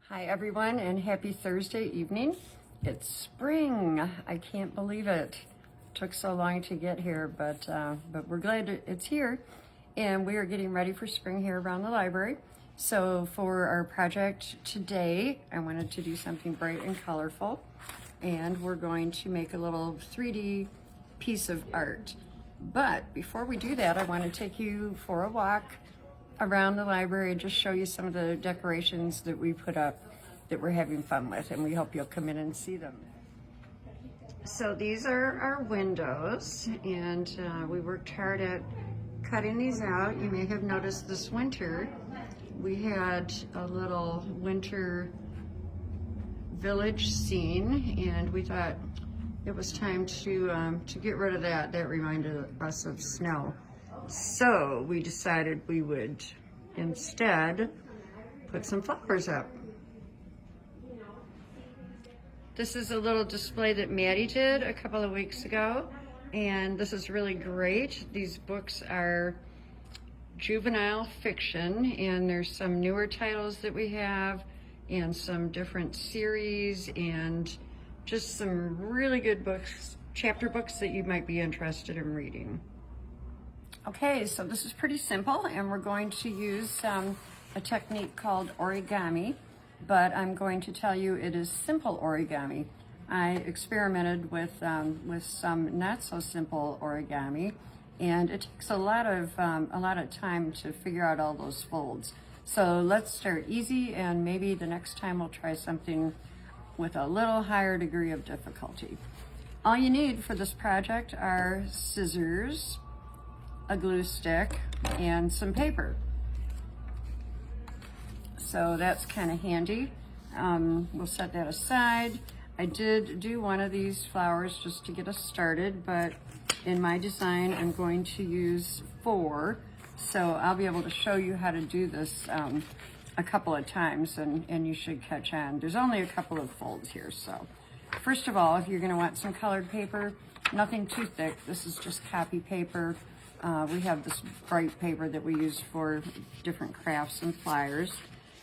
Hi everyone, and happy Thursday evening. It's spring. I can't believe it. Took so long to get here, but we're glad it's here. And we are getting ready for spring here around the library. So for our project today, I wanted to do something bright and colorful. And we're going to make a little 3D piece of art. But before we do that, I want to take you for a walk around the library and just show you some of the decorations that we put up that we're having fun with, and we hope you'll come in and see them. So these are our windows, and we worked hard at cutting these out. You may have noticed this winter we had a little winter village scene, and we thought it was time to get rid of that. That reminded us of snow. So we decided we would instead put some flowers up. This is a little display that Maddie did a couple of weeks ago, and this is really great. These books are juvenile fiction, and there's some newer titles that we have and some different series and just some really good books, chapter books that you might be interested in reading. Okay, so this is pretty simple, and we're going to use a technique called origami, but I'm going to tell you it is simple origami. I experimented with some not so simple origami, and it takes a lot of time to figure out all those folds. So let's start easy, and maybe the next time we'll try something with a little higher degree of difficulty. All you need for this project are scissors, a glue stick, and some paper. So that's kind of handy. We'll set that aside. I did do one of these flowers just to get us started, but in my design I'm going to use 4. So I'll be able to show you how to do this a couple of times, and you should catch on. There's only a couple of folds here. So first of all, if you're going to want some colored paper, nothing too thick. This is just copy paper. We have this bright paper that we use for different crafts and flyers.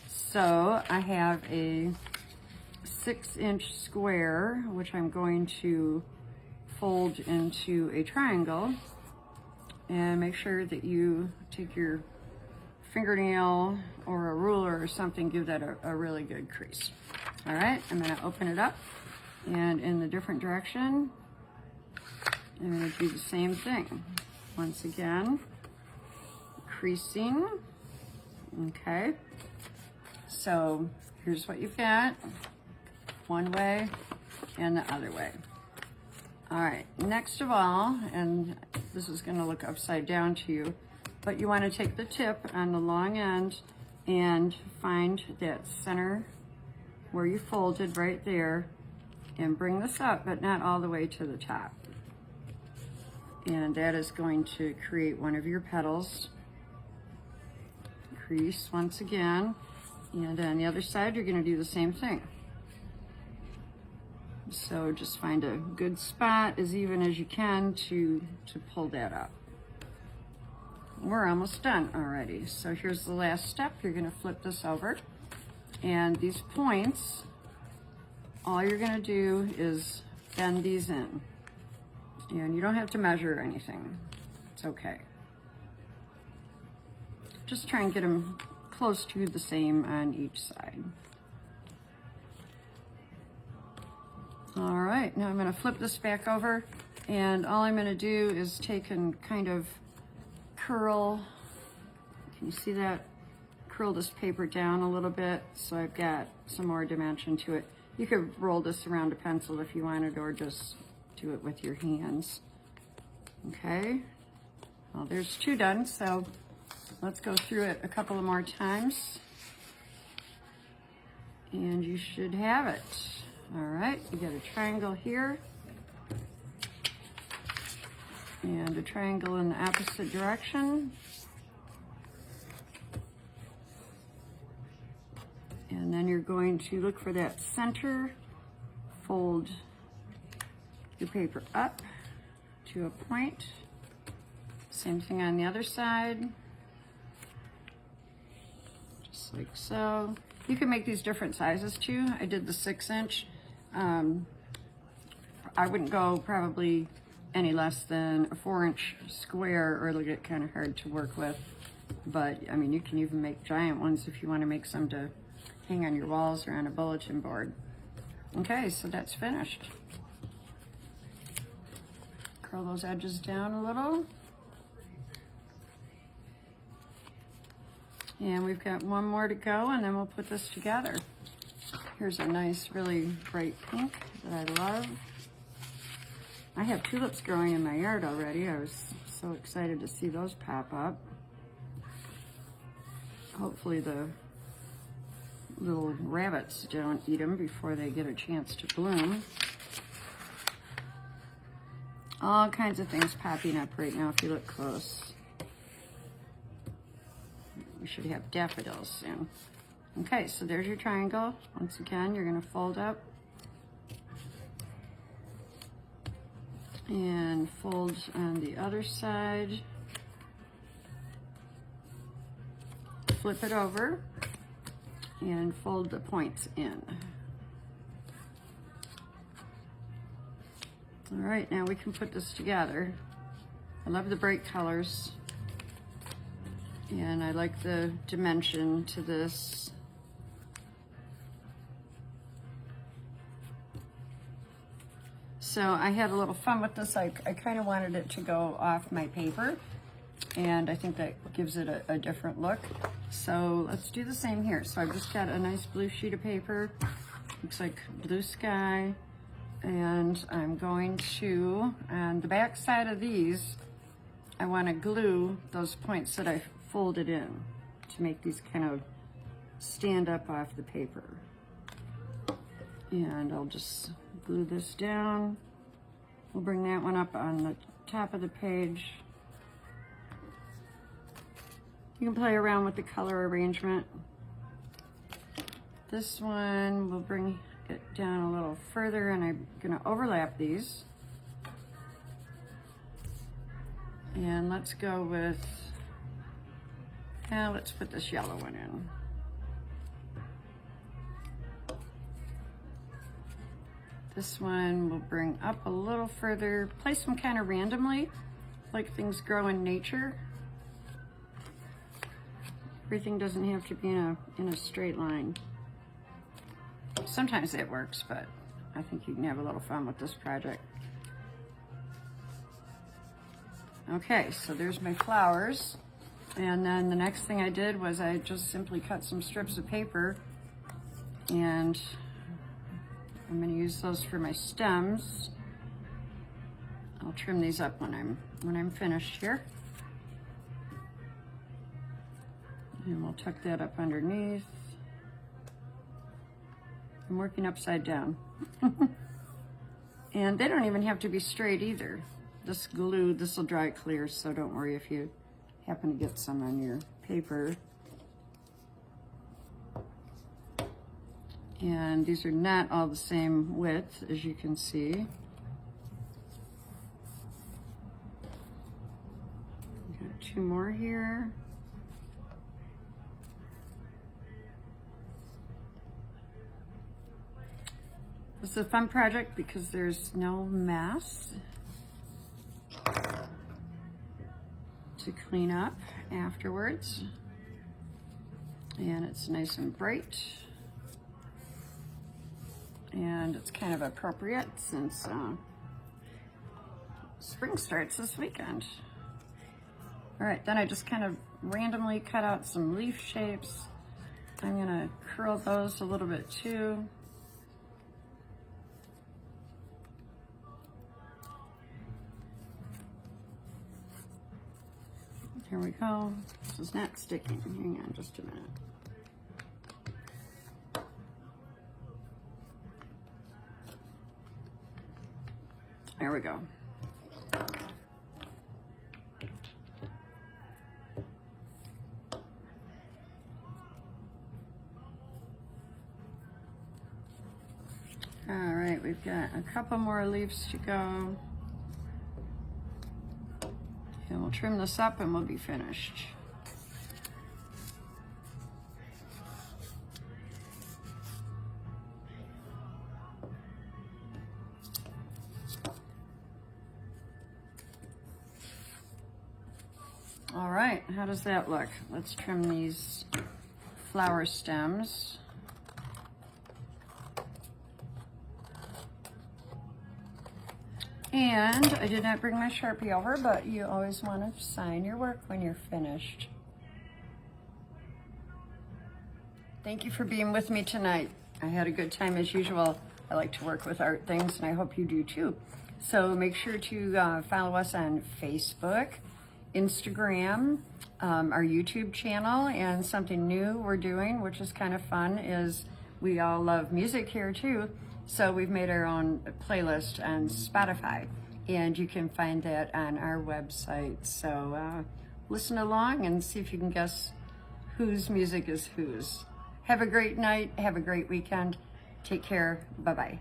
So I have a 6-inch square, which I'm going to fold into a triangle, and make sure that you take your fingernail or a ruler or something, give that a really good crease. All right, I'm going to open it up, and in the different direction, I'm going to do the same thing. Once again, creasing. Okay, so here's what you've got, one way and the other way. All right, next of all, and this is going to look upside down to you, but you want to take the tip on the long end and find that center where you folded right there, and bring this up, but not all the way to the top. And that is going to create one of your petals. Crease once again, and on the other side you're going to do the same thing. So just find a good spot as even as you can to pull that up. We're almost done already. So here's the last step. You're going to flip this over, and these points, all you're going to do is bend these in. And you don't have to measure anything. It's okay. Just try and get them close to the same on each side. All right, now I'm going to flip this back over, and all I'm going to do is take and kind of curl, can you see that? Curl this paper down a little bit so I've got some more dimension to it. You could roll this around a pencil if you wanted, or just do it with your hands. Okay, well, there's 2 done, so let's go through it a couple of more times, and you should have it. All right, you got a triangle here, and a triangle in the opposite direction, and then you're going to look for that center, fold your paper up to a point. Same thing on the other side, just like so. You can make these different sizes too. I did the 6-inch. I wouldn't go probably any less than a 4-inch square, or it'll get kind of hard to work with. But I mean, you can even make giant ones if you want to make some to hang on your walls or on a bulletin board. Okay, so that's finished. Curl those edges down a little. And we've got one more to go, and then we'll put this together. Here's a nice, really bright pink that I love. I have tulips growing in my yard already. I was so excited to see those pop up. Hopefully the little rabbits don't eat them before they get a chance to bloom. All kinds of things popping up right now if you look close. We should have daffodils soon. Okay, so there's your triangle. Once again, you're going to fold up and fold on the other side. Flip it over and fold the points in. All right, now we can put this together. I love the bright colors, and I like the dimension to this. So I had a little fun with this. I kind of wanted it to go off my paper, and I think that gives it a different look. So let's do the same here. So I've just got a nice blue sheet of paper. Looks like blue sky. And I'm going to, on the back side of these, I want to glue those points that I folded in to make these kind of stand up off the paper. And I'll just glue this down. We'll bring that one up on the top of the page. You can play around with the color arrangement. This one, we'll bring it down a little further, and I'm gonna overlap these. And let's go with, let's put this yellow one in. This one we'll bring up a little further, place them kind of randomly, like things grow in nature. Everything doesn't have to be in a straight line. Sometimes it works, but I think you can have a little fun with this project. Okay, so there's my flowers. And then the next thing I did was I just simply cut some strips of paper, and I'm going to use those for my stems. I'll trim these up when I'm finished here. And we'll tuck that up underneath. I'm working upside down. And they don't even have to be straight either. This glue, this will dry clear, so don't worry if you happen to get some on your paper. And these are not all the same width, as you can see. Got two more here. This is a fun project because there's no mess to clean up afterwards. And it's nice and bright. And it's kind of appropriate since spring starts this weekend. All right, then I just kind of randomly cut out some leaf shapes. I'm gonna curl those a little bit too. Here we go. This is not sticking. Hang on just a minute. There we go. All right, we've got a couple more leaves to go. And we'll trim this up and we'll be finished. All right, how does that look? Let's trim these flower stems. And I did not bring my Sharpie over, but you always want to sign your work when you're finished. Thank you for being with me tonight. I had a good time as usual. I like to work with art things, and I hope you do too. So make sure to follow us on Facebook, Instagram, our YouTube channel, and something new we're doing, which is kind of fun, is we all love music here too. So we've made our own playlist on Spotify, and you can find that on our website. So listen along and see if you can guess whose music is whose. Have a great night. Have a great weekend. Take care. Bye-bye.